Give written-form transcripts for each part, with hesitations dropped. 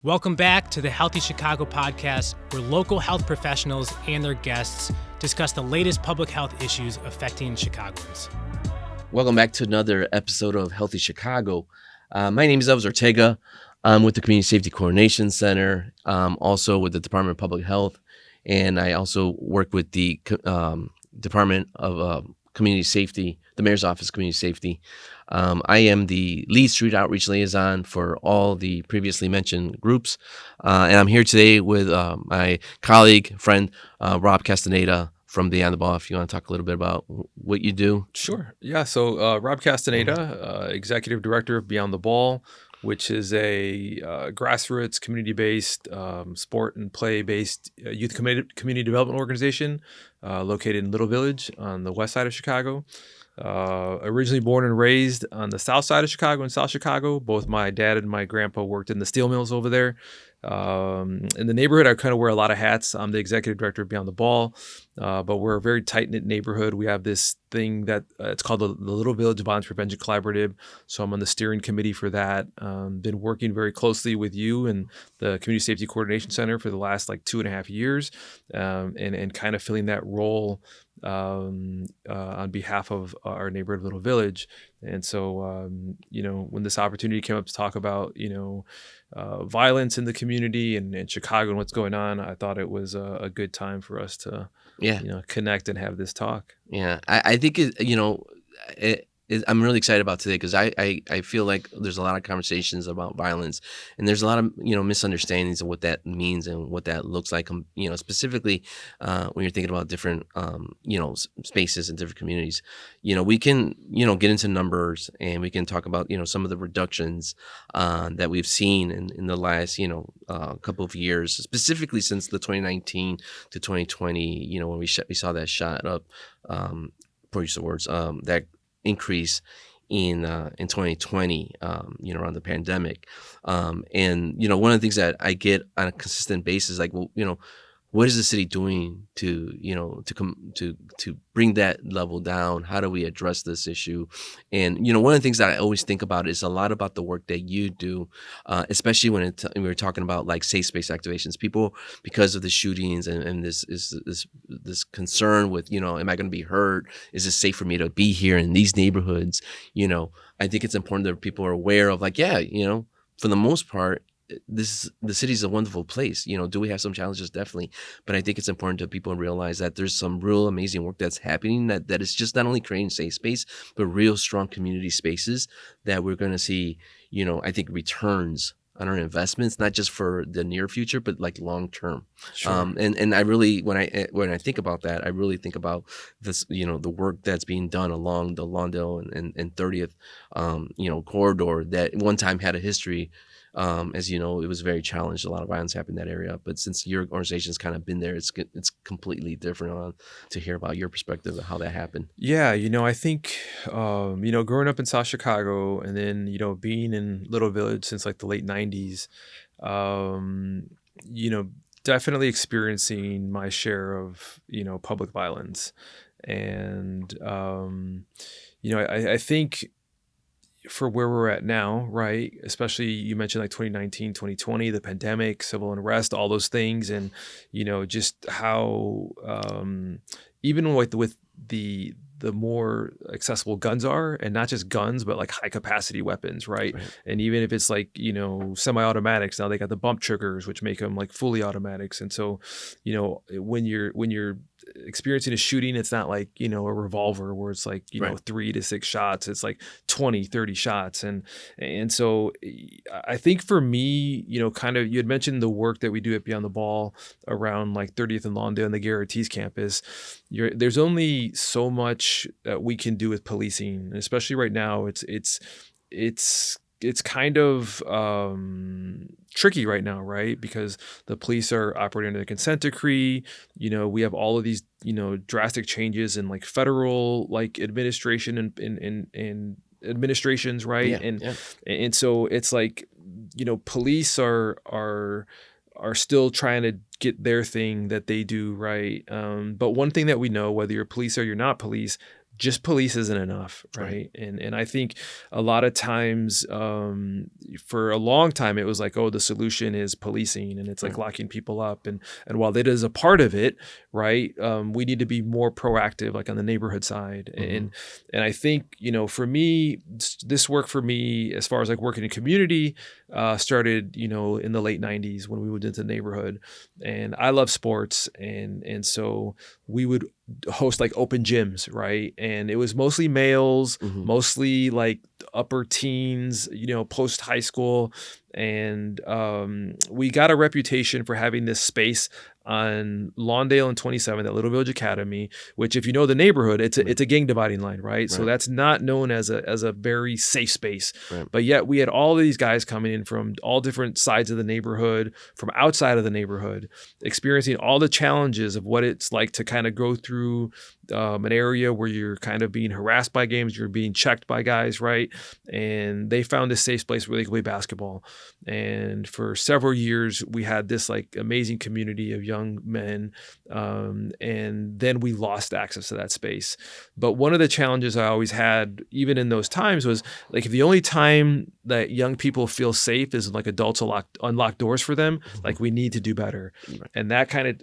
Welcome back to the Healthy Chicago podcast, where local health professionals and their guests discuss the latest public health issues affecting Chicagoans. Welcome back to another episode of Healthy Chicago. My name is Elvis Ortega. I'm with the Community Safety Coordination Center, also with the Department of Public Health, and I also work with the Department of Community Safety, the Mayor's Office of Community Safety. I am the lead Street Outreach Liaison for all the previously mentioned groups, and I'm here today with my colleague, friend, Rob Castaneda from Beyond the Ball. If you want to talk a little bit about what you do. Sure. Yeah. So Rob Castaneda, Executive Director of Beyond the Ball, which is a grassroots, community-based, sport and play-based youth community development organization located in Little Village on the west side of Chicago. Originally born and raised on the south side of Chicago in South Chicago. Both my dad and my grandpa worked in the steel mills over there. In the neighborhood, I kind of wear a lot of hats. I'm the executive director of Beyond the Ball, but we're a very tight-knit neighborhood. We have this thing that it's called the Little Village Violence Prevention Collaborative. So I'm on the steering committee for that. Been working very closely with you and the Community Safety Coordination Center for the last 2.5 years, and kind of filling that role on behalf of our neighborhood Little Village. And so, when this opportunity came up to talk about, violence in the community and Chicago and what's going on, I thought it was a good time for us to, connect and have this talk. Yeah, I think I'm really excited about today because I feel like there's a lot of conversations about violence, and there's a lot of misunderstandings of what that means and what that looks like. Specifically when you're thinking about different spaces and different communities. We can get into numbers, and we can talk about some of the reductions that we've seen in the last couple of years, specifically since the 2019 to 2020. When we saw that shot up, for use of words, that increase in 2020, around the pandemic. And one of the things that I get on a consistent basis, what is the city doing to bring that level down? How do we address this issue? And, one of the things that I always think about is a lot about the work that you do, especially when we were talking about safe space activations. People, because of the shootings and this concern with, am I going to be hurt? Is it safe for me to be here in these neighborhoods? I think it's important that people are aware of for the most part, the city is a wonderful place. Do we have some challenges? Definitely. But I think it's important that people realize that there's some real amazing work that's happening, that is just not only creating safe space, but real strong community spaces that we're going to see, I think returns on our investments, not just for the near future, but long term. Sure. And I really, when I think about that, I really think about this, the work that's being done along the Lawndale and 30th, corridor that one time had a history. As you know, it was very challenged. A lot of violence happened in that area. But since your organization's kind of been there, it's completely different to hear about your perspective of how that happened. Yeah, I think, growing up in South Chicago and then, being in Little Village since the late 90s, definitely experiencing my share of, public violence. And, I think for where we're at now, right? Especially you mentioned 2019, 2020, the pandemic, civil unrest, all those things. And, just how, even with the more accessible guns are, and not just guns, but high capacity weapons, right? And even if it's semi-automatics, now they got the bump triggers, which make them fully automatics. And so, when you're experiencing a shooting, it's not a revolver where it's 3 to 6 shots. It's 20, 30 shots. And so I think for me, kind of, you had mentioned the work that we do at Beyond the Ball around 30th and Lawndale and the Gary Ortiz campus. There's only so much that we can do with policing, and especially right now. It's kind of tricky right now, right? Because the police are operating under the consent decree. We have all of these, drastic changes in federal administration and administrations, right? And so it's police are still trying to get their thing that they do right. But one thing that we know, whether you're police or you're not police, just police isn't enough, right? And I think a lot of times, for a long time, it was like, oh, the solution is policing, and it's like locking people up. And while that is a part of it, right, we need to be more proactive, like on the neighborhood side. And I think, for me, this work for me, as far as like working in community, started, in the late 90s when we moved into the neighborhood. And I love sports, and so we would host like open gyms, right? And it was mostly males, mostly like upper teens, post high school. And we got a reputation for having this space on Lawndale and 27th at Little Village Academy, which, if you know the neighborhood, it's a gang dividing line, right? So that's not known as a very safe space. But yet we had all of these guys coming in from all different sides of the neighborhood, from outside of the neighborhood, experiencing all the challenges of what it's like to kind of go through an area where you're kind of being harassed by games, you're being checked by guys, right? And they found this safe place where they could play basketball. And for several years, we had this like amazing community of young men. And then we lost access to that space. But one of the challenges I always had, even in those times, was like, if the only time that young people feel safe is like adults unlock doors for them, like we need to do better. And that kind of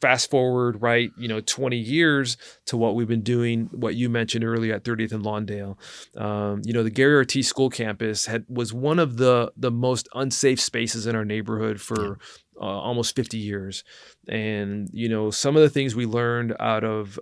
fast forward, right, 20 years to what we've been doing, what you mentioned earlier at 30th and Lawndale. The Gary Ortiz school campus was one of the most unsafe spaces in our neighborhood for almost 50 years. And, some of the things we learned out of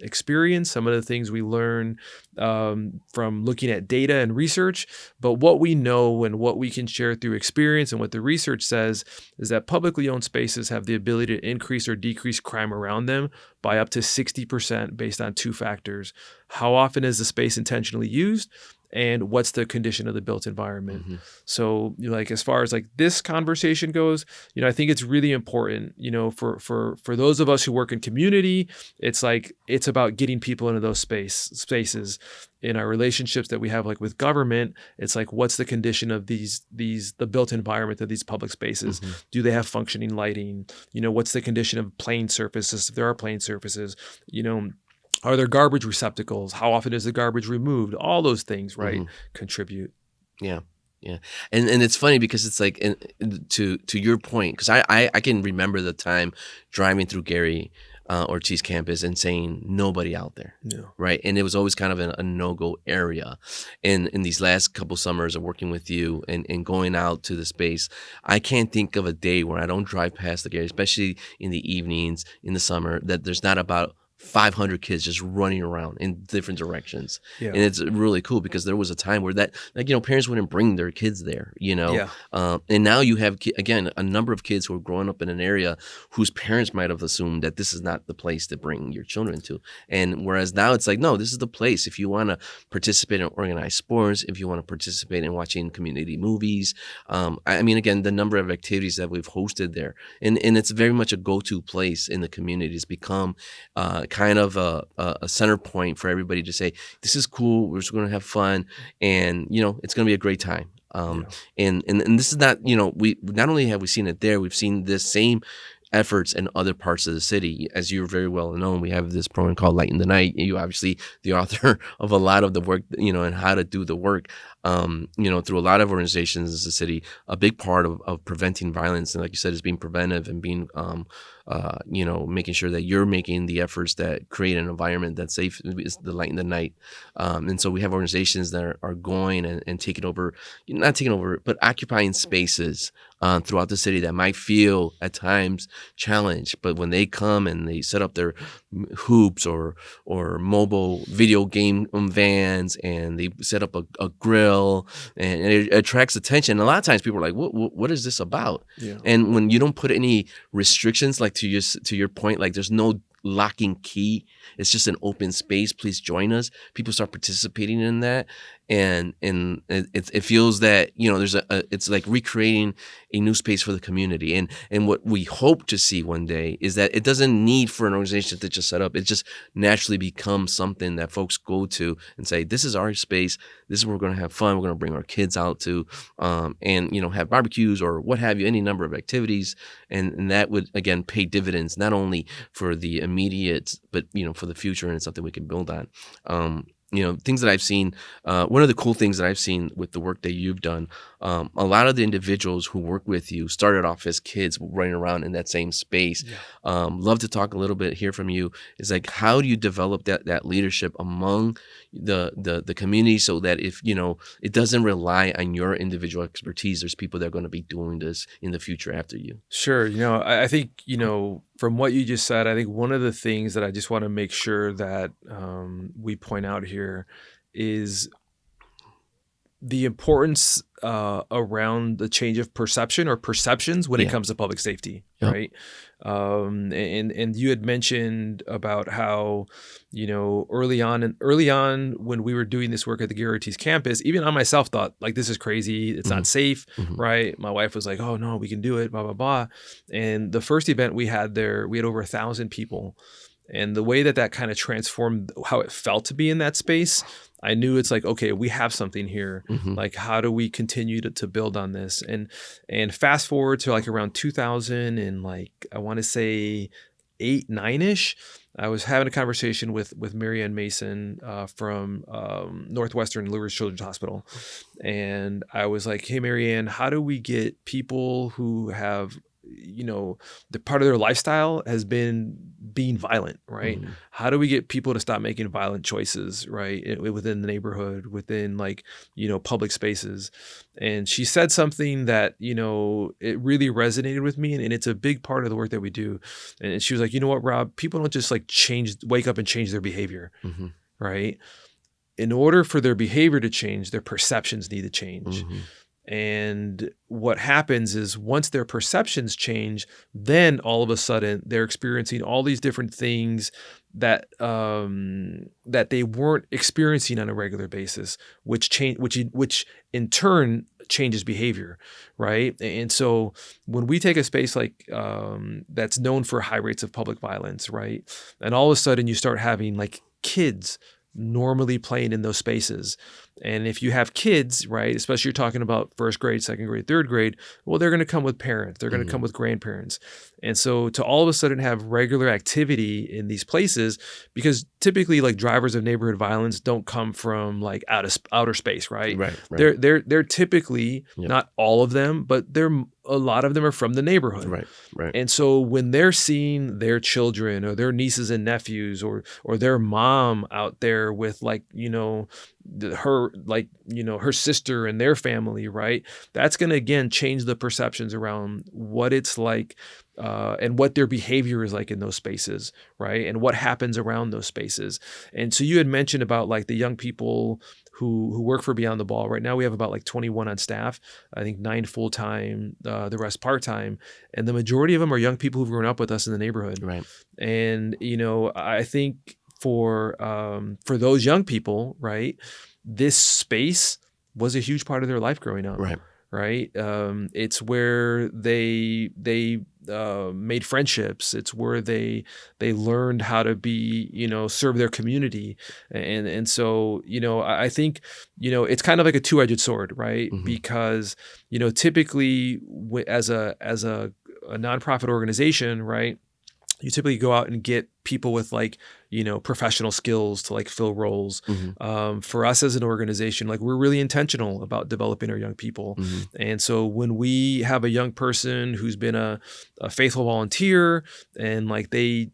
experience, some of the things we learned from looking at data and research, but what we know and what we can share through experience and what the research says is that publicly owned spaces have the ability to increase or decrease crime around them by up to 60% based on two factors. How often is the space intentionally used? And what's the condition of the built environment? So, like, as far as like this conversation goes, I think it's really important, for those of us who work in community, it's like, it's about getting people into those spaces. In our relationships that we have, like with government, it's like, what's the condition of the built environment of these public spaces? Do they have functioning lighting? What's the condition of plane surfaces, if there are plane surfaces? Are there garbage receptacles? How often is the garbage removed? All those things, right, contribute. Yeah. And it's funny because it's like, to your point, because I can remember the time driving through Gary Ortiz campus and saying nobody out there, right? And it was always kind of a no-go area. And in these last couple summers of working with you and going out to the space, I can't think of a day where I don't drive past the Gary, especially in the evenings in the summer, that there's not about 500 kids just running around in different directions. And it's really cool because there was a time where that, like, parents wouldn't bring their kids there, and now you have, again, a number of kids who are growing up in an area whose parents might have assumed that this is not the place to bring your children to. And whereas now it's like, no, this is the place. If you want to participate in organized sports, if you want to participate in watching community movies, again, the number of activities that we've hosted there, and it's very much a go-to place in the community. It's become kind of a center point for everybody to say, this is cool, we're just going to have fun, and it's going to be a great time. And this is not, we not only have we seen it there, we've seen this same efforts in other parts of the city. As you're very well known, we have this program called Light in the Night. You obviously the author of a lot of the work, and how to do the work, through a lot of organizations in the city. A big part of preventing violence, and like you said, is being preventive and being, making sure that you're making the efforts that create an environment that's safe, is the Light in the Night. And so we have organizations that are going and taking over, not taking over, but occupying spaces throughout the city that might feel at times challenged. But when they come and they set up their hoops or mobile video game vans, and they set up a grill, and it attracts attention. And a lot of times people are like, what is this about? And when you don't put any restrictions, like to your point, like there's no locking key, it's just an open space, please join us, people start participating in that. and it feels that there's it's like recreating a new space for the community, and what we hope to see one day is that it doesn't need for an organization to just set up. It just naturally becomes something that folks go to and say, this is our space, this is where we're going to have fun, we're going to bring our kids out to, and have barbecues or what have you, any number of activities, and that would again pay dividends not only for the immediate but for the future, and it's something we can build on. Things that I've seen, one of the cool things that I've seen with the work that you've done, a lot of the individuals who work with you started off as kids running around in that same space. Love to talk a little bit, hear from you. Is like, how do you develop that leadership among the community so that if, it doesn't rely on your individual expertise, there's people that are going to be doing this in the future after you? Sure. I think, from what you just said, I think one of the things that I just want to make sure that we point out here is the importance around the change of perception or perceptions when it comes to public safety, right? And you had mentioned about how, early on when we were doing this work at the Gary Ortiz campus, even I myself thought like, this is crazy. It's not safe, right? My wife was like, oh no, we can do it, blah, blah, blah. And the first event we had there, we had over 1,000 people. And the way that kind of transformed how it felt to be in that space, I knew it's like, okay, we have something here. Like, how do we continue to build on this? And fast forward to like around 2000 and like, I want to say 8, 9-ish, I was having a conversation with Marianne Mason from Northwestern Lewis Children's Hospital. And I was like, hey, Marianne, how do we get people who have the part of their lifestyle has been being violent, right? How do we get people to stop making violent choices, right? Within the neighborhood, within like, public spaces. And she said something that, it really resonated with me. And it's a big part of the work that we do. And she was like, you know what, Rob, people don't just like wake up and change their behavior, right? In order for their behavior to change, their perceptions need to change. And what happens is once their perceptions change, then all of a sudden they're experiencing all these different things that that they weren't experiencing on a regular basis, which in turn changes behavior, right? And so when we take a space like that's known for high rates of public violence, right, and all of a sudden you start having like kids normally playing in those spaces. And if you have kids, right, especially you're talking about first grade, second grade, third grade, well, they're going to come with parents. They're going to come with grandparents. And so to all of a sudden have regular activity in these places, because typically like drivers of neighborhood violence don't come from like outer space, right? Right. They're typically, not all of them, but a lot of them are from the neighborhood. Right. And so when they're seeing their children or their nieces and nephews or their mom out there with like, her sister and their family, right? That's going to, again, change the perceptions around what it's like and what their behavior is like in those spaces, right? And what happens around those spaces. And so you had mentioned about like the young people who work for Beyond the Ball. Right now we have about like 21 on staff, I think 9 full-time, the rest part-time. And the majority of them are young people who've grown up with us in the neighborhood. Right. And, I think for those young people, right, this space was a huge part of their life growing up. Right. It's where they made friendships. It's where they learned how to be, serve their community. And so, I think, it's kind of like a two-edged sword, right? Because, typically as a nonprofit organization, right, you typically go out and get people with like, professional skills to like fill roles. For us as an organization, like we're really intentional about developing our young people. And so when we have a young person who's been a faithful volunteer and like they,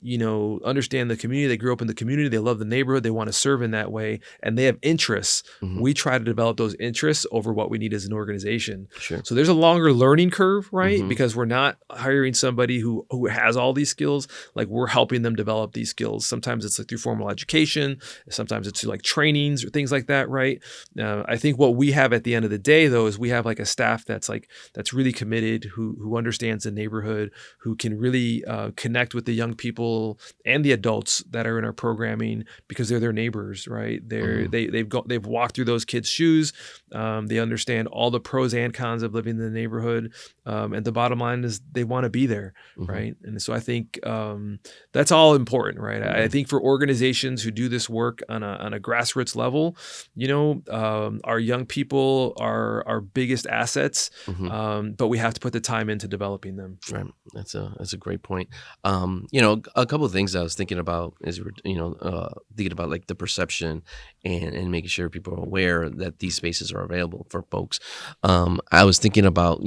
understand the community, they grew up in the community, they love the neighborhood, they want to serve in that way, and they have interests, we try to develop those interests over what we need as an organization. So there's a longer learning curve, right? Because we're not hiring somebody who has all these skills, like we're helping them develop these skills. Sometimes sometimes it's like through formal education, sometimes it's through like trainings or things like that, right? I think what we have at the end of the day, though, is we have like a staff that's really committed, who understands the neighborhood, who can really connect with the young people and the adults that are in our programming because they're their neighbors, right? They've walked through those kids' shoes. They understand all the pros and cons of living in the neighborhood, and the bottom line is they want to be there, right? And so I think that's all important, right? I think for organizations who do this work on a grassroots level, our young people are our biggest assets, but we have to put the time into developing them. Right. That's a great point. A couple of things I was thinking about is thinking about like the perception and making sure people are aware that these spaces are available for folks. I was thinking about,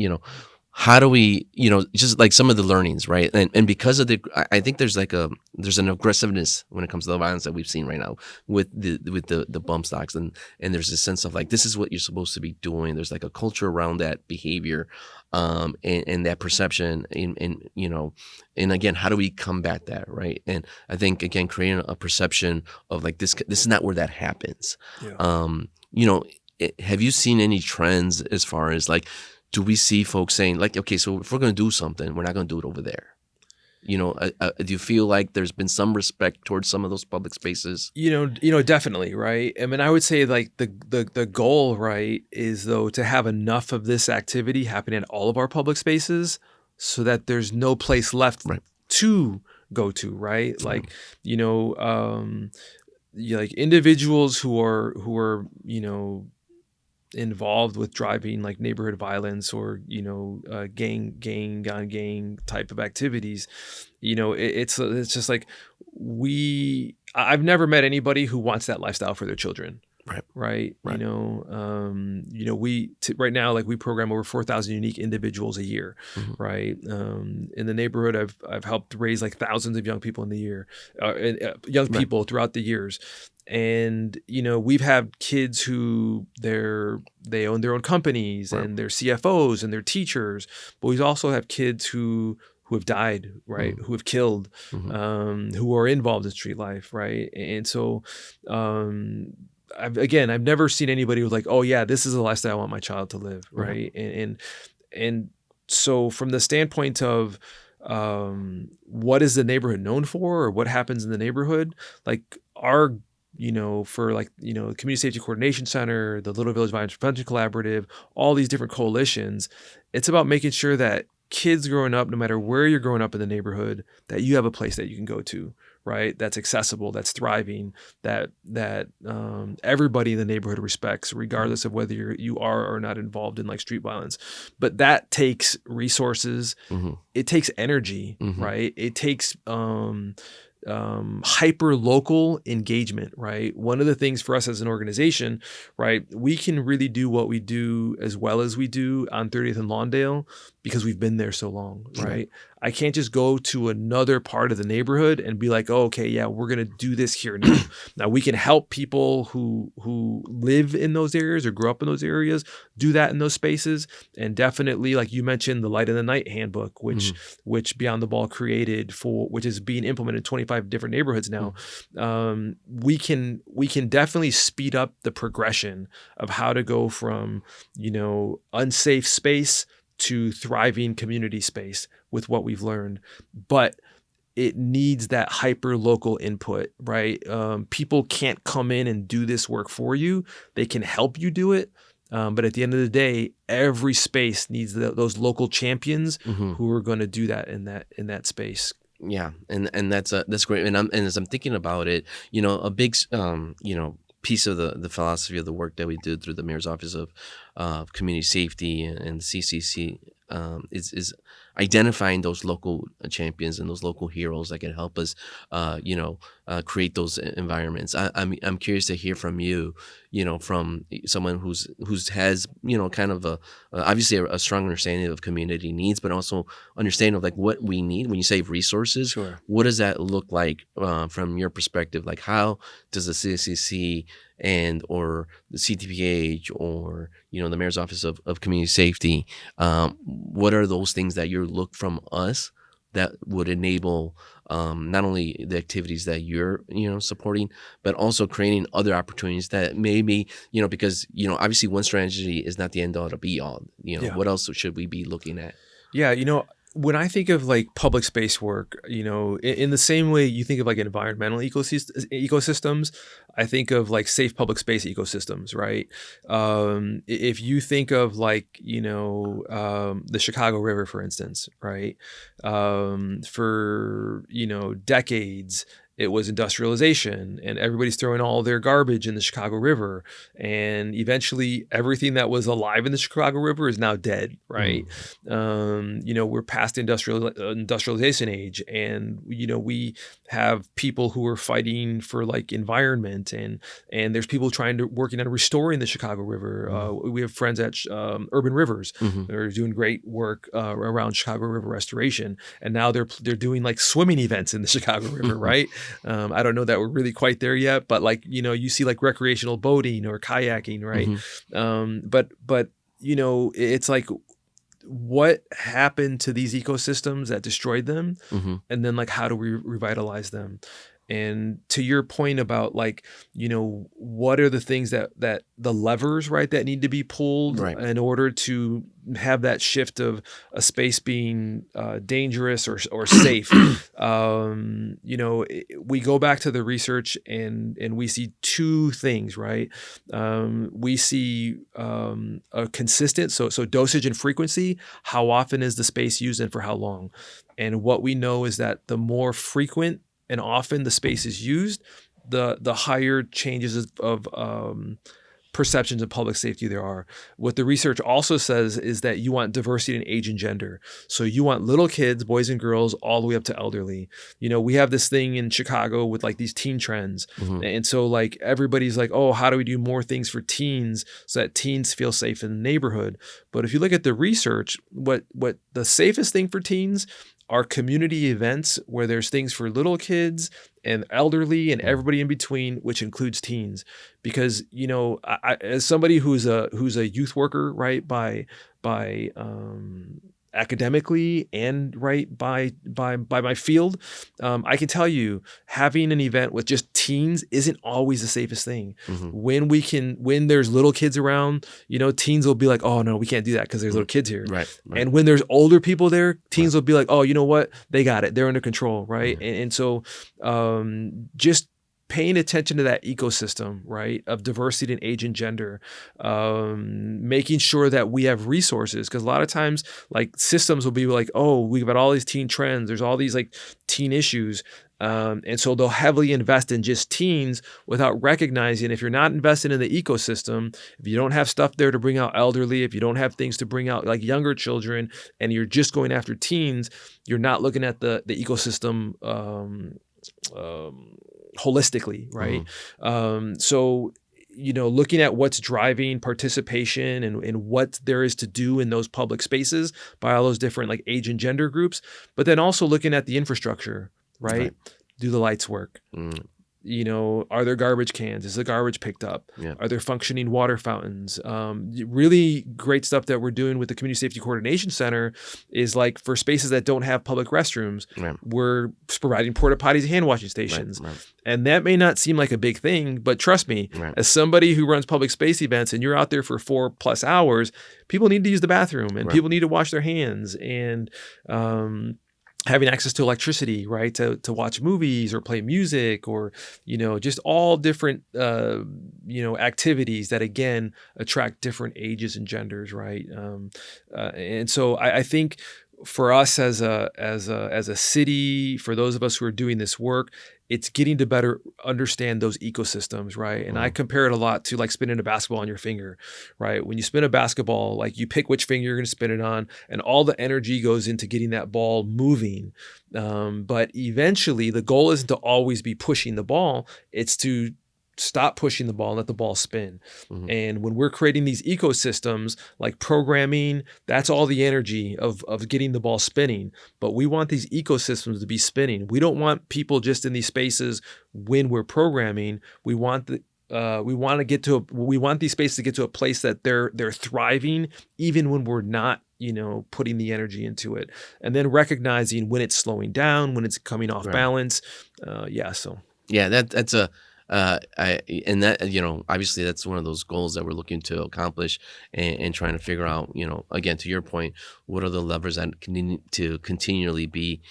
how do we, just like some of the learnings, right? And because of I think there's an aggressiveness when it comes to the violence that we've seen right now with the bump stocks, and there's a sense of like, this is what you're supposed to be doing. There's like a culture around that behavior, and that perception, and again, how do we combat that, right? And I think again, creating a perception of like this is not where that happens. Yeah. Have you seen any trends as far as like, do we see folks saying like, okay, so if we're going to do something, we're not going to do it over there? Do you feel like there's been some respect towards some of those public spaces? Definitely, right? I mean, I would say like the goal, right, is though to have enough of this activity happen in all of our public spaces so that there's no place left to go to, right? Like, like individuals who are involved with driving like neighborhood violence or gang on gang type of activities, it's just like I've never met anybody who wants that lifestyle for their children. Right. Right now, like we program over 4,000 unique individuals a year. Right. In the neighborhood, I've helped raise like thousands of young people in the year, people throughout the years. And, we've had kids who they own their own companies and they're CFOs and they're teachers, but we also have kids who have died, right? Who have killed, who are involved in street life. Right. And so, I've never seen anybody who's like, oh yeah, this is the lifestyle I want my child to live. Right. And so from the standpoint of, what is the neighborhood known for, or what happens in the neighborhood, like our for like, Community Safety Coordination Center, the Little Village Violence Prevention Collaborative, all these different coalitions, it's about making sure that kids growing up, no matter where you're growing up in the neighborhood, that you have a place that you can go to, right? That's accessible, that's thriving, that everybody in the neighborhood respects, regardless of whether you are or not involved in like street violence. But that takes resources, it takes energy, right? It takes hyper local engagement, right? One of the things for us as an organization, right, we can really do what we do as well as we do on 30th and Lawndale because we've been there so long, right? I can't just go to another part of the neighborhood and be like, oh, okay, yeah, we're going to do this here now. Now we can help people who live in those areas or grew up in those areas do that in those spaces. And definitely, like you mentioned, the Light in the Night handbook, which Beyond the Ball created which is being implemented in 25 different neighborhoods now. We can definitely speed up the progression of how to go from, unsafe space to thriving community space with what we've learned. But it needs that hyper local input, right? People can't come in and do this work for you. They can help you do it. But at the end of the day, every space needs those local champions who are going to do that in that space. Yeah, and that's great. And as I'm thinking about it, a big piece of the philosophy of the work that we did through the Mayor's Office of Community Safety and CCC is identifying those local champions and those local heroes that can help us, create those environments. I'm curious to hear from you, from someone who's has kind of obviously a strong understanding of community needs, but also understanding of like what we need. When you say resources, sure, what does that look like from your perspective? Like how does the CCC or the CTPH or the Mayor's Office of Community Safety, what are those things that you look from us that would enable not only the activities that you're, supporting, but also creating other opportunities that maybe, because, obviously one strategy is not the end all to be all, Yeah. what else should we be looking at? Yeah, when I think of like public space work, in the same way you think of like environmental ecosystems, I think of like safe public space ecosystems, right? If you think of like, the Chicago River, for instance, right? For, decades, it was industrialization and everybody's throwing all their garbage in the Chicago River. And eventually everything that was alive in the Chicago River is now dead, right? We're past the industrialization age, and, we have people who are fighting for like environment, and there's people working on restoring the Chicago River. We have friends at Urban Rivers that are doing great work around Chicago River restoration. And now they're doing like swimming events in the Chicago River, right? I don't know that we're really quite there yet, but like, you see like recreational boating or kayaking, right? But it's like, what happened to these ecosystems that destroyed them? And then like, how do we revitalize them? And to your point about like, what are the things that the levers, right, that need to be pulled in order to have that shift of a space being dangerous or safe? We go back to the research and we see two things, right? We see a consistent, so dosage and frequency. How often is the space used and for how long? And what we know is that the more frequent and often the space is used, the higher changes of perceptions of public safety there are. What the research also says is that you want diversity in age and gender. So you want little kids, boys and girls, all the way up to elderly. We have this thing in Chicago with like these teen trends. And so like everybody's like, oh, how do we do more things for teens so that teens feel safe in the neighborhood? But if you look at the research, what the safest thing for teens are community events where there's things for little kids and elderly and everybody in between, which includes teens. Because, I, as somebody who's a youth worker, right, by academically and right by my field, I can tell you having an event with just teens isn't always the safest thing. When there's little kids around, teens will be like, oh no, we can't do that because there's little kids here. Right. And when there's older people there, teens will be like, oh, you know what? They got it. They're under control. Right. And so just paying attention to that ecosystem, right, of diversity in age and gender, making sure that we have resources, because a lot of times like systems will be like, oh, we've got all these teen trends, there's all these like teen issues, and so they'll heavily invest in just teens without recognizing if you're not invested in the ecosystem, if you don't have stuff there to bring out elderly, if you don't have things to bring out like younger children, and you're just going after teens, you're not looking at the ecosystem holistically, right? So, looking at what's driving participation and what there is to do in those public spaces by all those different like age and gender groups, but then also looking at the infrastructure, right? Do the lights work? Are there garbage cans? Is the garbage picked up? Are there functioning water fountains? Really great stuff that we're doing with the Community Safety Coordination Center is like for spaces that don't have public restrooms, we're providing porta potties and hand washing stations. And that may not seem like a big thing, but trust me, as somebody who runs public space events and you're out there for 4+ hours, people need to use the bathroom and people need to wash their hands, and having access to electricity, right, to watch movies or play music, or, just all different, activities that, again, attract different ages and genders, right? And so I think for us as a city, for those of us who are doing this work, it's getting to better understand those ecosystems, right? And I compare it a lot to like spinning a basketball on your finger, right? When you spin a basketball, like you pick which finger you're going to spin it on, and all the energy goes into getting that ball moving. But eventually, the goal isn't to always be pushing the ball; it's to stop pushing the ball and let the ball spin. And when we're creating these ecosystems like programming, that's all the energy of getting the ball spinning. But we want these ecosystems to be spinning. We don't want people just in these spaces when we're programming. We want we want these spaces to get to a place that they're thriving, even when we're not, putting the energy into it, and then recognizing when it's slowing down, when it's coming off Right. balance. That's a obviously that's one of those goals that we're looking to accomplish, and trying to figure out, again, to your point, what are the levers that can to continually be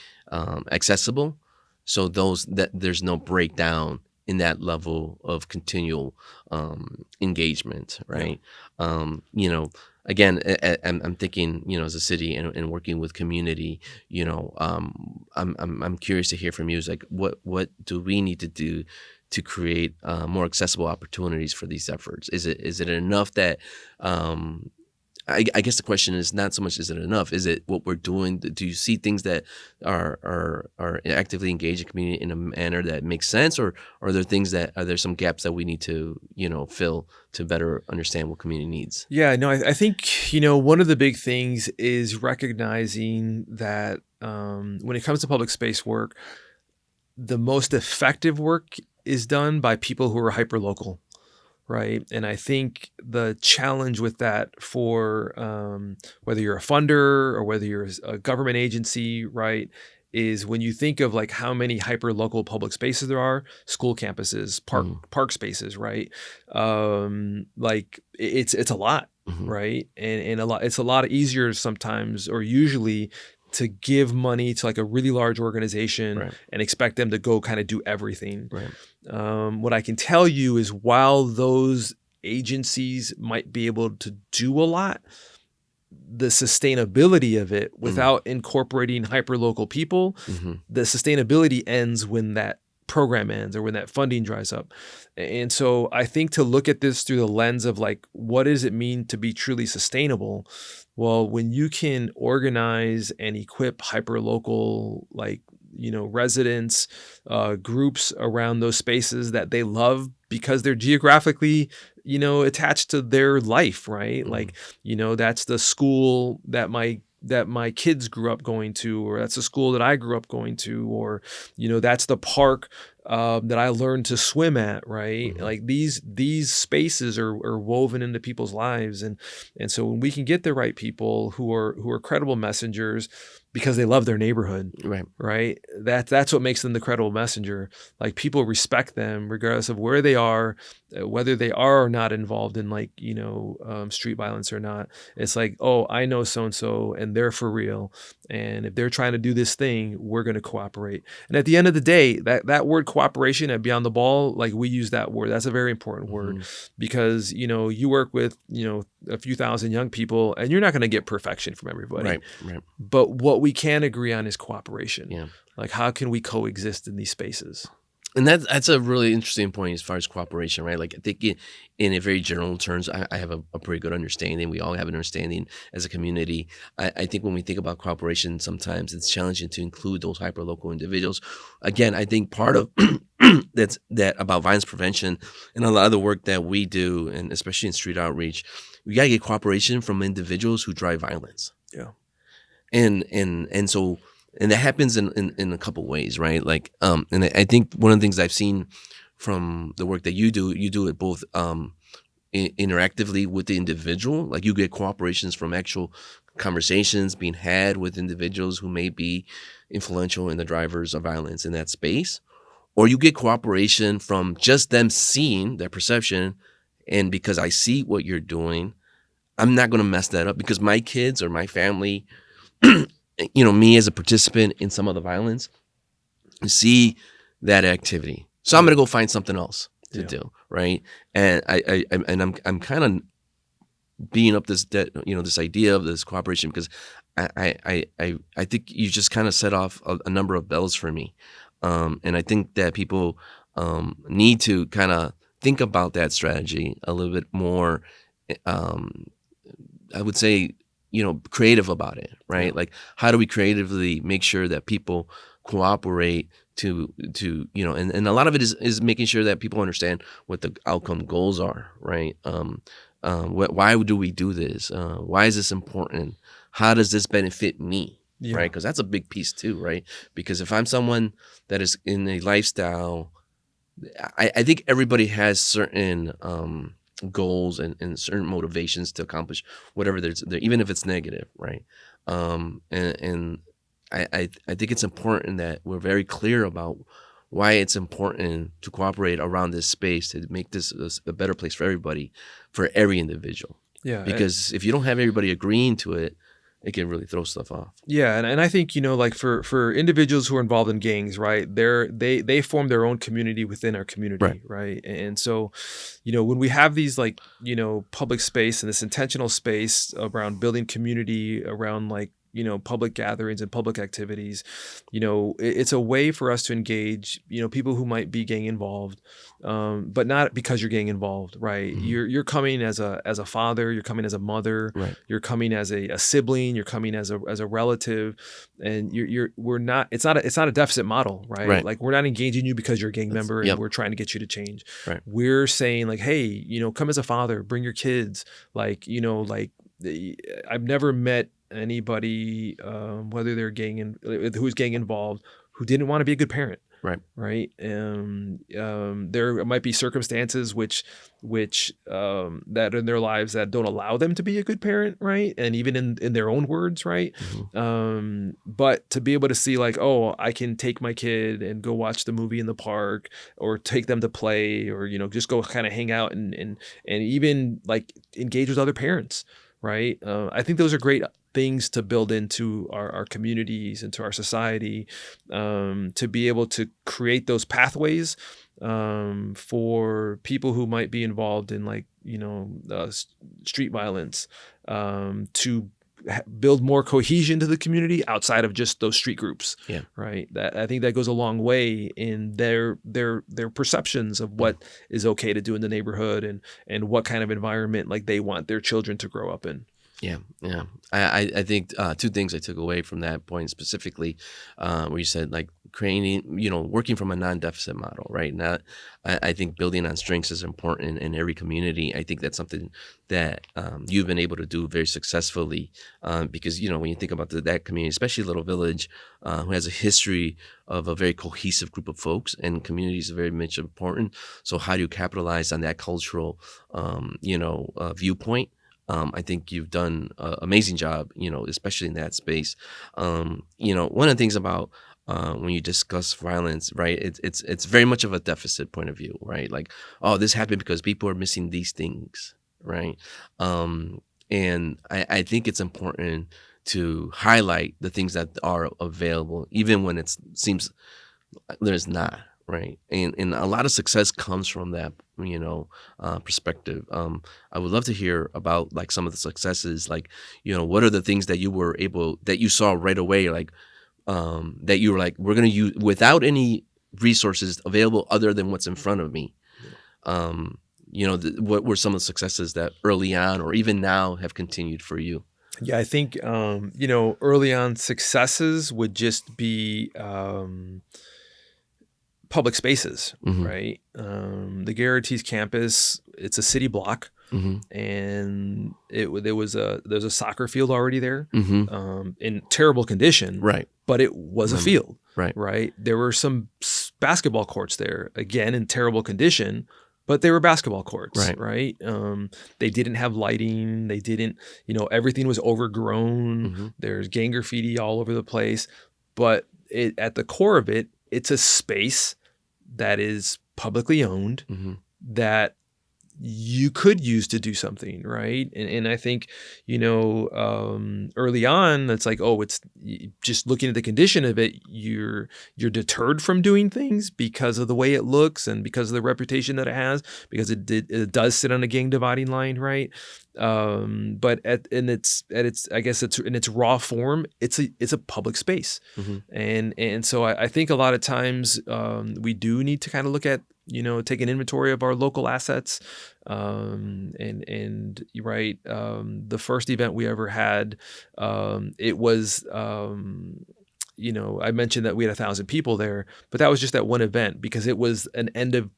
accessible, so that there's no breakdown in that level of continual engagement, right? Again, I'm thinking, as a city and working with community, I'm curious to hear from you. Is like, what do we need to do to create more accessible opportunities for these efforts? Is it enough that I guess the question is not so much is it enough? Is it what we're doing? Do you see things that are actively engaging community in a manner that makes sense, or are there some gaps that we need to fill to better understand what community needs? Yeah, no, I think one of the big things is recognizing that when it comes to public space work, the most effective work is done by people who are hyper-local, right? And I think the challenge with that for whether you're a funder or whether you're a government agency, right, is when you think of like how many hyper-local public spaces there are, school campuses, park spaces, right? Like it's a lot, right? And it's a lot easier sometimes, or usually, to give money to like a really large organization, right, and expect them to go kind of do everything. Right. What I can tell you is, while those agencies might be able to do a lot, the sustainability of it without incorporating hyper-local people, the sustainability ends when that program ends or when that funding dries up. And so I think to look at this through the lens of like, what does it mean to be truly sustainable? Well, when you can organize and equip hyper-local, like, residents, groups around those spaces that they love because they're geographically, attached to their life, right? Like, that's the school that my kids grew up going to, or that's the school that I grew up going to, or, that's the park that I learned to swim at, right? Like these spaces are woven into people's lives. And so when we can get the right people who are credible messengers because they love their neighborhood, right? That's what makes them the credible messenger. Like, people respect them regardless of where they are, whether they are or not involved in like, street violence or not. It's like, oh, I know so-and-so and they're for real. And if they're trying to do this thing, we're going to cooperate. And at the end of the day, that word cooperation at Beyond the Ball, like, we use that word. That's a very important word, because, you work with, a few thousand young people, and you're not going to get perfection from everybody. Right. But what we can agree on is cooperation. Yeah. Like, how can we coexist in these spaces? And that's a really interesting point as far as cooperation, right? Like, I think in a very general terms, I have a pretty good understanding. We all have an understanding as a community. I think when we think about cooperation, sometimes it's challenging to include those hyper-local individuals. Again, I think part of that about violence prevention and a lot of the work that we do, and especially in street outreach, we got to get cooperation from individuals who drive violence. Yeah. And so... And that happens in a couple ways, right? Like, and I think one of the things I've seen from the work that you do it both interactively with the individual. Like, you get cooperations from actual conversations being had with individuals who may be influential in the drivers of violence in that space, or you get cooperation from just them seeing their perception, and because I see what you're doing, I'm not going to mess that up because my kids or my family. Me as a participant in some of the violence, see that activity. So I'm going to go find something else to do, right? And I'm kind of being up this idea of this cooperation because I think you just kind of set off a number of bells for me, and I think that people need to kind of think about that strategy a little bit more. I would say, creative about it, right? Like, how do we creatively make sure that people cooperate to and a lot of it is making sure that people understand what the outcome goals are, right? Why do we do this? Why is this important? How does this benefit me, right? Because that's a big piece too, right? Because if I'm someone that is in a lifestyle I think everybody has certain goals and certain motivations to accomplish whatever there, even if it's negative, right? And I think it's important that we're very clear about why it's important to cooperate around this space to make this a better place for everybody, for every individual. Yeah. Because if you don't have everybody agreeing to it, it can really throw stuff off. Yeah, and I think, like for individuals who are involved in gangs, right? They form their own community within our community, right? And so, when we have these public space and this intentional space around building community around public gatherings and public activities, it's a way for us to engage, people who might be gang involved, but not because you're gang involved, right? Mm-hmm. You're coming as a father, you're coming as a mother, right. You're coming as a sibling, you're coming as a relative, and we're not. It's not a deficit model, right? Like we're not engaging you because you're a gang member and we're trying to get you to change. Right. We're saying hey, come as a father, bring your kids, I've never met anybody, whether they're who's gang involved, who didn't want to be a good parent. Right. There might be circumstances which that in their lives that don't allow them to be a good parent, right? And even in their own words, right? Mm-hmm. But to be able to see I can take my kid and go watch the movie in the park, or take them to play, or just go kind of hang out and even engage with other parents, right? I think those are great things to build into our communities, into our society, to be able to create those pathways for people who might be involved in street violence, to build more cohesion to the community outside of just those street groups. Yeah. Right. I think that goes a long way in their perceptions of what is okay to do in the neighborhood and what kind of environment they want their children to grow up in. Yeah. I think two things I took away from that point specifically, where you said creating, working from a non-deficit model, right? I think building on strengths is important in every community. I think that's something that you've been able to do very successfully, because when you think about that community, especially Little Village, who has a history of a very cohesive group of folks, and communities are very much important. So how do you capitalize on that cultural, viewpoint? I think you've done an amazing job, especially in that space. One of the things about when you discuss violence, right, it's very much of a deficit point of view, right? This happened because people are missing these things, right? And I think it's important to highlight the things that are available, even when it seems there's not. Right. And a lot of success comes from that, perspective. I would love to hear about some of the successes, what are the things that you saw right away, that you were we're going to use without any resources available other than what's in front of me. What were some of the successes that early on or even now have continued for you? Yeah, I think, early on successes would just be, public spaces, mm-hmm. right? The Gary Ortiz campus, it's a city block, mm-hmm. and there's a soccer field already there, mm-hmm. In terrible condition, right? But it was a field, right? There were some basketball courts there, again in terrible condition, but they were basketball courts, right? They didn't have lighting. They didn't, everything was overgrown. Mm-hmm. There's gang graffiti all over the place, but at the core of it, it's a space that is publicly owned, mm-hmm. that you could use to do something, right? And I think, early on, it's it's just looking at the condition of it, you're deterred from doing things because of the way it looks and because of the reputation that it has, because it does sit on a gang dividing line, right? But in its raw form, it's a public space, mm-hmm. and so I think a lot of times we do need to kind of look at, take an inventory of our local assets, and right. The first event we ever had, it was, I mentioned that we had 1,000 people there, but that was just that one event because it was an end of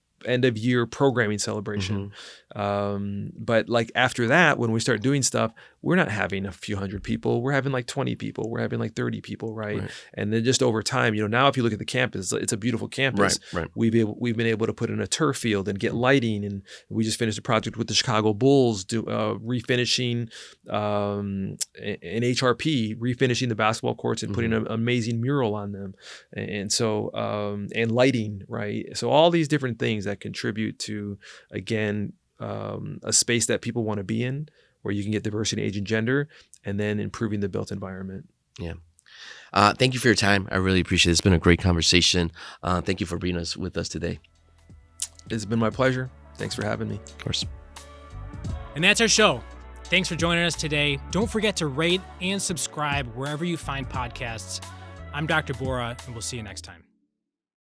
year programming celebration. But like after that, when we start doing stuff, we're not having a few hundred people. We're having like 20 people. We're having like 30 people, right? And then just over time, now if you look at the campus, it's a beautiful campus. Right. We've been able to put in a turf field and get lighting, and we just finished a project with the Chicago Bulls, refinishing an HRP, refinishing the basketball courts and putting an amazing mural on them, and so and lighting, right? So all these different things that contribute to, again, a space that people want to be in, where you can get diversity, age, and gender, and then improving the built environment. Yeah. Thank you for your time. I really appreciate it. It's been a great conversation. Thank you for being with us today. It's been my pleasure. Thanks for having me. Of course. And that's our show. Thanks for joining us today. Don't forget to rate and subscribe wherever you find podcasts. I'm Dr. Bora, and we'll see you next time.